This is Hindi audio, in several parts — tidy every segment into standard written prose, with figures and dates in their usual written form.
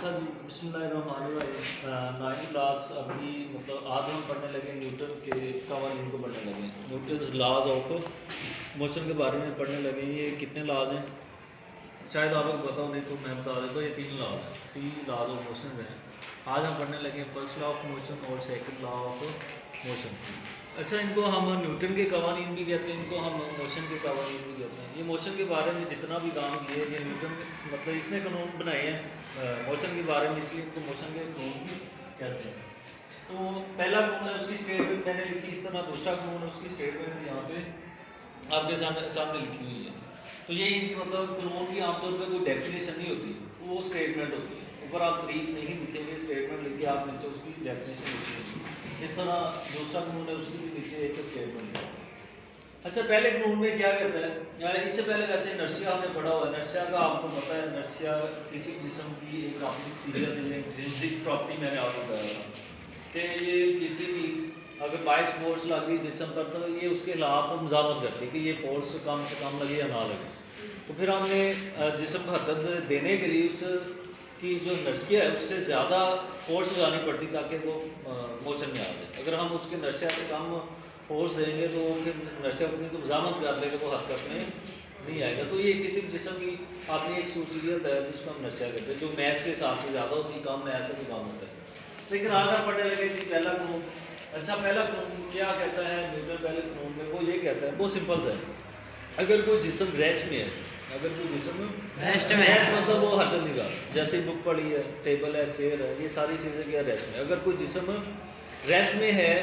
अच्छा जी, बिस्मिल्लाहिर्रहमानिर्रहीम। 9th क्लास अभी मतलब आज हम पढ़ने लगे न्यूटन के कवानीन को पढ़ने लगे। न्यूटन्स लॉज ऑफ मोशन के बारे में पढ़ने लगे। ये कितने लॉज हैं शायद आपको पता हो, नहीं तो मैं बता देता हूँ। ये 3 लॉज हैं, 3 लॉज ऑफ मोशन हैं। आज हम पढ़ने लगे फर्स्ट लॉ ऑफ मोशन और सेकंड लॉ ऑफ मोशन। अच्छा, इनको हम न्यूटन के कवानीन भी कहते हैं, इनको हम मोशन के कवानीन भी कहते हैं। ये मोशन के बारे में जितना भी काम किए ये न्यूटन मतलब इसने कानून बनाए हैं मोशन के बारे में, इसलिए इनको मोशन के कानून भी कहते हैं। तो पहला कानून है, उसकी स्टेटमेंट मैंने लिखी इस तरह। दूसरा कानून है, उसकी स्टेटमेंट यहाँ पे आपके सामने लिखी हुई है। तो ये मतलब कानून की आमतौर पर कोई डेफिनेशन नहीं होती, वो स्टेटमेंट होती है। ऊपर आप तारीफ नहीं लिखेंगे, स्टेटमेंट लिख के आप नीचे उसकी डेफिनेशन लिखेंगे। इस तरह दूसरा कानून है, उसकी भी नीचे एक स्टेटमेंट है। अच्छा, पहले कानून में क्या कहता है, इससे पहले वैसे नर्सिया हमने पढ़ा हुआ है। नर्सिया का आपको पता है, नर्सिया किसी जिस्म की एक अपनी सीरियल इंट्रिंसिक प्रॉपर्टी मैंने आपको बताया था कि ये किसी भी अगर बाइस फोर्स लग गई जिस्म पर तो ये उसके खिलाफ मज़ामत करती है कि ये फोर्स कम से कम लगे या ना लगे। तो फिर हमने जिस्म को हरकत देने के लिए उसकी जो नर्सिया है उससे ज़्यादा फोर्स लगानी पड़ती ताकि वो मोशन में आ जाए। अगर हम उसके नर्सिया से कम फोर्स देंगे तो फिर नर्सिया अपनी तो मज़ामत कर देगा, वो हरकत में नहीं आएगा। तो ये किसी जिस्म की अपनी एक सूसियत है जिसको हम नर्सिया कहते हैं, जो मैस के हिसाब से ज़्यादा होती है, कम मैस से भी कम होता है। लेकिन आज हम पढ़ने लगे जी पहला कानून। अच्छा, पहला कानून क्या कहता है न्यूटन? पहले कानून में वो ये कहता है, बहुत सिंपल सा है। अगर कोई जिस्म रेस्ट में है, अगर कोई जिस्म रेस्ट मतलब वो हरकत नहीं कर, जैसे बुक पड़ी है, टेबल है, चेयर है, ये सारी चीज़ें क्या रेस्ट में। अगर कोई जिस्म रेस्ट में है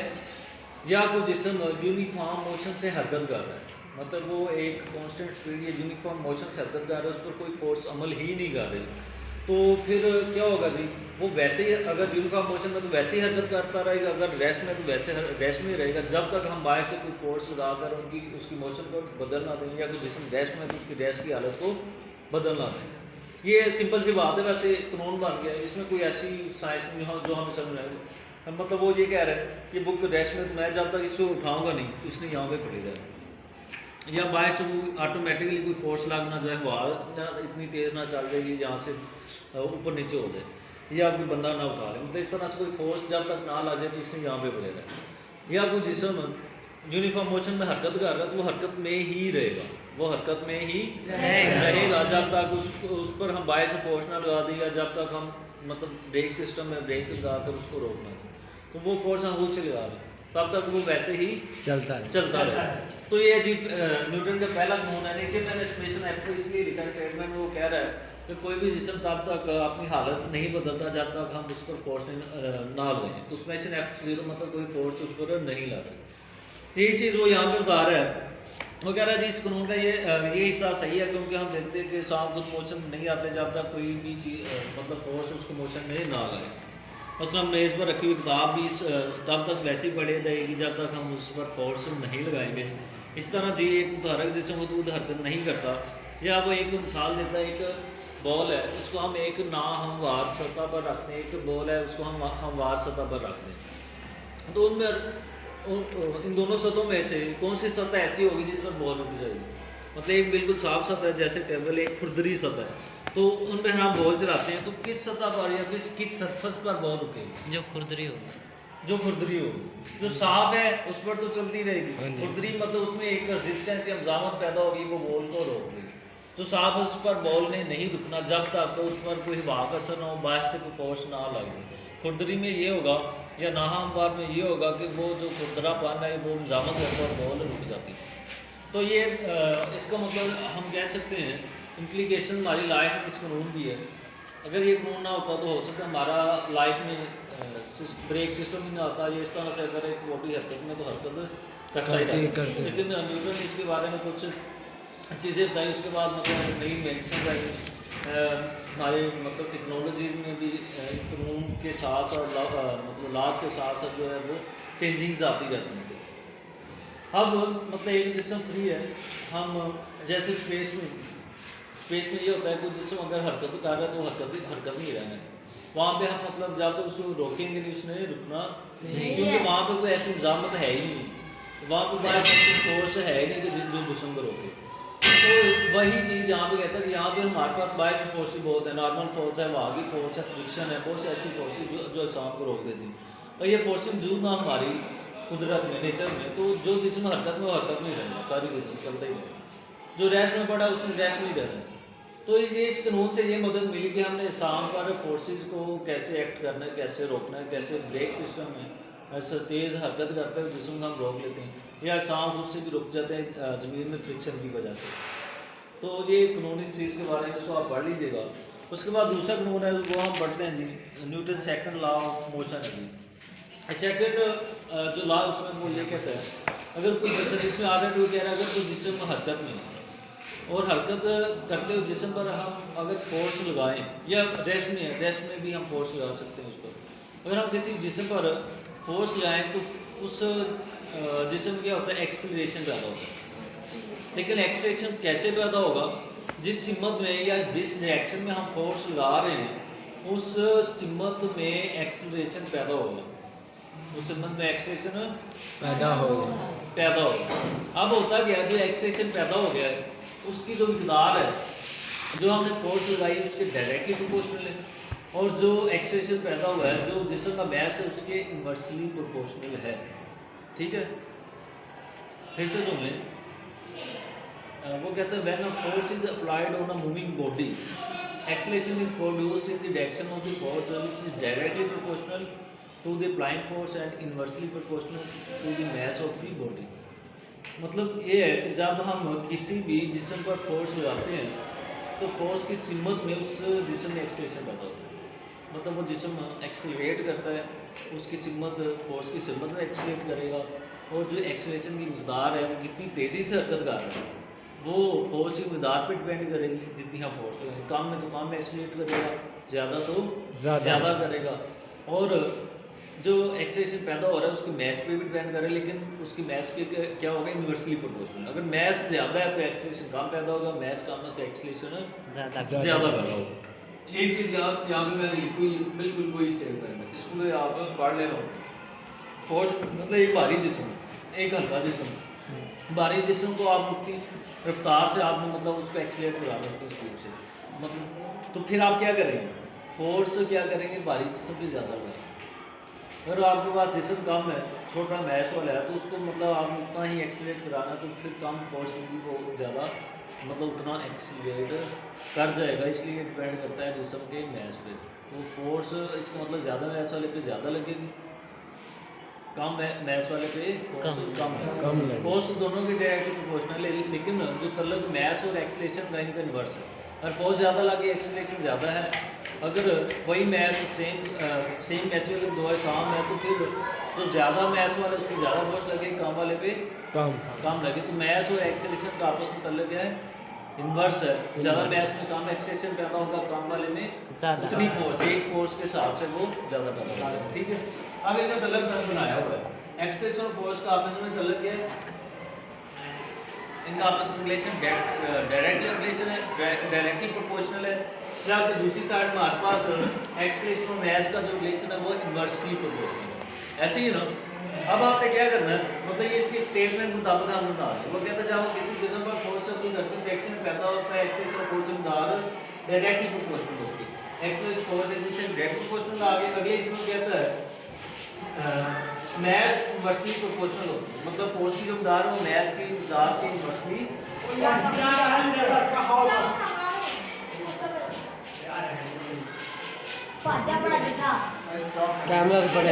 या कोई जिस्म यूनिफॉर्म मोशन से हरकत कर रहा है, मतलब वो एक कांस्टेंट स्पीड या यूनिफॉर्म मोशन से हरकत कर रहा है, उस पर कोई फोर्स अमल ही नहीं कर रही, तो फिर क्या होगा जी? वो वैसे ही, अगर यूनिफॉर्म मोशन में तो वैसे ही हरकत करता रहेगा, अगर रेस्ट में तो वैसे रेस्ट में ही रहेगा, जब तक हम बाहर से कोई फोर्स लगाकर उसकी मोशन को बदल ना दें, या कोई जिस्म रेस्ट में तो उसकी रेस्ट की हालत को बदल ना दें। ये सिंपल सी बात है, वैसे कानून बन गया, इसमें कोई ऐसी साइंस नहीं हो जो हमें समझ आए। मतलब वो ये कह रहे हैं कि बुक रेस्ट में तो मैं जब तक इसको उठाऊंगा नहीं तो इसने यहाँ पे पड़ेगा, या बाहर से वो ऑटोमेटिकली कोई फोर्स लगना जो है हवा इतनी तेज़ ना चल जाएगी यहाँ से ऊपर नीचे हो जाए, या कोई बंदा ना उठा ले, मतलब इस तरह से कोई फोर्स जब तक ना ला जाए तो इसने यहाँ पे पड़ेगा। या कोई जिस्म यूनिफॉर्म मोशन में हरकत कर रहा है तो वो हरकत में ही रहेगा, वो हरकत में ही रहेगा जब तक उस पर हम बाहर से फोर्स ना लगा दें, या जब तक हम मतलब ब्रेक सिस्टम में ब्रेक लगा कर उसको रोकना है, तो वो फोर्स हम खुद से लगा रहे हैं, तब तक वो वैसे ही चलता रहे। तो ये जी न्यूटन का पहला कानून है। नीचे मैंने स्पेशल एफ इसलिए लिखा स्टेटमेंट में, वो कह रहा है कि कोई भी जिस्म तब तक अपनी हालत नहीं बदलता जब तक हम उस पर फोर्स ना लगाएं। तो स्पेशल F0 मतलब कोई फोर्स उस पर नहीं लगा। यही चीज़ वो यहाँ पे बता रहा है। वो कह रहा है जी इस कानून का ये हिस्सा सही है, क्योंकि हम देखते हैं कि सांप खुद मोशन नहीं आते जब तक कोई भी चीज़ मतलब फोर्स उसको मोशन में ना लगे। मसलन हम मेज़ पर रखी हुई किताब भी तब तक वैसी पढ़ी जाएगी जब तक हम उस पर फोर्स नहीं लगाएंगे। इस तरह जी एक मुतहरक जिस्म खुद हरकत नहीं करता। या वो एक मिसाल देता है, एक बॉल है उसको हम एक ना हमवार सतह पर रखते हैं, एक बॉल है उसको हम हमवार सतह पर रखते हैं, तो उनमें इन दोनों सतहों में से कौन सी सतह ऐसी होगी जिस पर बॉल रुक जाएगी? मतलब एक बिल्कुल साफ सतह जैसे टेबल, एक खुरदरी सतह है, तो उन पर हम बॉल चलाते हैं तो किस सतह पर या किस सरफेस पर बॉल रुकेगी? जो खुरदरी होगी, जो साफ है उस पर तो चलती रहेगी। खुरदरी मतलब उसमें एक रेजिस्टेंस या मज़ामत पैदा होगी, वो बॉल को रोक देगी। जो साफ है उस पर बॉल ने नहीं रुकना जब तक तो उस पर कोई हवा का असर ना हो, बाहर से कोई फोर्स ना लग जाए। खुरदरी में ये होगा या नाहमवार में ये होगा कि वो जो खुरदरापन है वो मज़ामत करता है और बॉल रुक जाती है। तो ये इसका मतलब हम कह सकते हैं इम्प्लीकेशन हमारी लाइफ में इस कानून की है। अगर ये कानून ना होता तो हो सकता है हमारा लाइफ में ब्रेक सिस्टम ही ना होता, या इस तरह से अगर एक बॉडी हरकत में तो हरकत करता ही रहता। लेकिन न्यूटन ने इसके बारे में कुछ चीज़ें बताई, उसके बाद मतलब नई मेडिसिन आई, हमारे मतलब टेक्नोलॉजीज़ में भी कानून के साथ और मतलब लॉज के साथ साथ जो है वो चेंजिंग्स आती रहती हैं। अब मतलब एक जिस्म फ्री है, हम जैसे स्पेस में ये होता है कुछ जिस्म अगर हरकत कर रहा है तो हरकत नहीं रहना है, वहाँ पे हम मतलब जब तक उसको रोकेंगे नहीं उसने रुकना नहीं, क्योंकि वहाँ पे कोई ऐसी मज़ामत है ही नहीं, वहाँ पे बाहर फोर्स है ही नहीं कि जो जिस्म को रोके। तो वही चीज़ यहाँ पे कहता है कि यहाँ पे हमारे पास बायस फोर्स बहुत है, नॉर्मल फोर्स है, वागी फोर्स है, फ्रिक्शन है, बहुत सी ऐसी फोर्सेज जो अजसाम को रोक देती हैं। और ये फोर्स मौजूद ना हमारी कुदरत में, नेचर में, तो जो जिसम हरकत में वो हरकत में ही रहेगा, सारी ज़िंदगी चलता ही रहेगा। जो रेस्ट में पड़ा है उसने रेस्ट में ही रहना है। तो इस कानून से ये मदद मिली कि हमने अजसाम पर फोर्सेस को कैसे एक्ट करना है, कैसे रोकना है, कैसे ब्रेक सिस्टम है, ऐसा तेज़ हरकत करते हैं जिसम हम रोक लेते हैं, या अजसाम खुद से भी रुक जाते हैं ज़मीन में फ्रिक्शन की वजह से। तो ये कानून इस चीज़ के बारे में, इसको आप पढ़ लीजिएगा। उसके बाद दूसरा कानून है वो हम पढ़ते हैं जी, Newton second law of motion है जी। सेकंड जो लॉ उसमें वो ये कहता है, अगर कोई जिसम, इसमें आधा टू कह रहा है अगर कोई जिसम हरकत में है और हरकत करते हुए जिसम पर हम अगर फोर्स लगाएं, या रेस्ट में है, रेस्ट में भी हम फोर्स लगा सकते हैं उस पर। अगर हम किसी जिसम पर फोर्स लगाएं तो उस जिसम क्या होता है, एक्सीलरेशन पैदा होता है। लेकिन एक्सीलरेशन कैसे पैदा होगा, जिस सिमत में या जिस डायरेक्शन में हम फोर्स लगा रहे हैं उस सिमत में एक्सीलरेशन पैदा होगा, उस सिमत में एक्सीलरेशन पैदा होगा। अब होता गया जो एक्सीलरेशन पैदा हो गया है उसकी जो मिकदार है जो हमने फोर्स लगाई है उसके डायरेक्टली प्रोपोर्शनल है, और जो एक्सीलरेशन पैदा हुआ है जो जिसम का मैस है उसके इन्वर्सली प्रोपोर्शनल है। ठीक है, फिर से सुन लें। वो कहते हैं when a force is applied on a moving body, acceleration is produced in the direction of the force which is directly proportional to the applying force and inversely proportional to the mass of the body. मतलब ये है कि जब हम किसी भी जिस्म पर फोर्स लगाते हैं तो फोर्स की सिमत में उस जिस्म में एक्सीलरेशन पैदा होता है। मतलब वो जिस्म एक्सीलरेट करता है, उसकी सिमत फोर्स की सिमत में एक्सीलरेट करेगा, और जो एक्सीलरेशन की मिकदार है वो कितनी तेज़ी से हरकत कर रहा है वो फोर्स की मिकदार पर डिपेंड करेगी। जितनी हम फोर्स लगाएंगे, कम में तो कम एक्सीलरेट करेगा, ज़्यादा तो ज़्यादा करेगा। और जो एक्सीलरेशन पैदा हो रहा है उसकी मैस पे भी डिपेंड कर रहा है, लेकिन उसकी मैस के क्या होगा, इन्वर्सली प्रोपोर्शनल। अगर मैस ज़्यादा है तो एक्सीलरेशन कम पैदा होगा, मैस कम है तो एक्सीलरेशन ज़्यादा पैदा होगा। यही चीज़ यहाँ पे मैंने लिखी बिल्कुल कोई स्टेटमेंट है, इसको मैं आप पढ़ ले रहा हूँ। फोर्स मतलब एक भारी जिस्म, एक हल्का जिस्म। भारी जिस्म को आप अपनी रफ्तार से आपने मतलब उसको एक्सीलरेट करा सकते स्पीड से, मतलब तो फिर आप क्या करेंगे, फोर्स क्या करेंगे, भारी जिस्म पे ज़्यादा लगाएंगे। अगर आपके पास जिस्म कम है, छोटा मैस वाला है, तो उसको मतलब आप उतना ही एक्सीलरेट कराना, तो फिर कम फोर्स में भी वो ज़्यादा मतलब उतना एक्सीलरेट कर जाएगा। इसलिए डिपेंड करता है जिस्म के मैस पे। वो फोर्स इसका मतलब ज़्यादा मैस वाले पे ज़्यादा लगेगी, कम मैस वाले पे फोर्स कम लगेगी। फोर्स दोनों की डायरेक्टली प्रोपोर्शनल है, लेकिन जो तलब मैस और एक्सीलरेशन का इनका इन्वर्स है। अगर फोर्स ज़्यादा लगे एक्सीलरेशन ज़्यादा है, अगर वही मैस सेम मैस वाले दो साम है तो फिर जो ज़्यादा मैस वाले उसको ज़्यादा फोर्स लगे, कम वाले पे कम लगे। तो मैस और एक्सीलरेशन का आपस में तल्लुक है, इन्वर्स है। ज़्यादा मैस में कम एक्सीलरेशन पैदा होगा, कम वाले में उतनी फोर्स, एक फोर्स के हिसाब से वो ज़्यादा पैदा होगा। ठीक है, अब इनका तल्लुक बनाया हुआ है एक्सीलरेशन और फोर्स का आपस में तल्लुक है, इनका आपस में रिलेशन डायरेक्टली रिलेशन है, डायरेक्टली प्रोपोर्शनल है। फिर आपके दूसरी साइड में हमारे पास एक्सीलरेशन और मैस का जो रिलेशन है वो इन्वर्सली प्रोपोर्शनल है। ऐसे ही ना, अब आपने क्या करना है, मतलब ये इसके स्टेटमेंट मुताबिक हम बता रहे हैं। वो कहता है जब हम किसी जिस्म पर फोर्स अप्लाई करते हैं, एक्सीलरेशन पैदा होता है, एक्सीलरेशन और फोर्स की मिकदार डायरेक्टली प्रोपोर्शनल होती है। Acceleration force acceleration direct proportional. आगे अगले इसमें कहता है मैस इन्वर्सली प्रोपोर्शनल होती है, मतलब फोर्स की जो मिकदार है वो मैस की मिकदार के इन्वर्सली। कैमरा से पड़े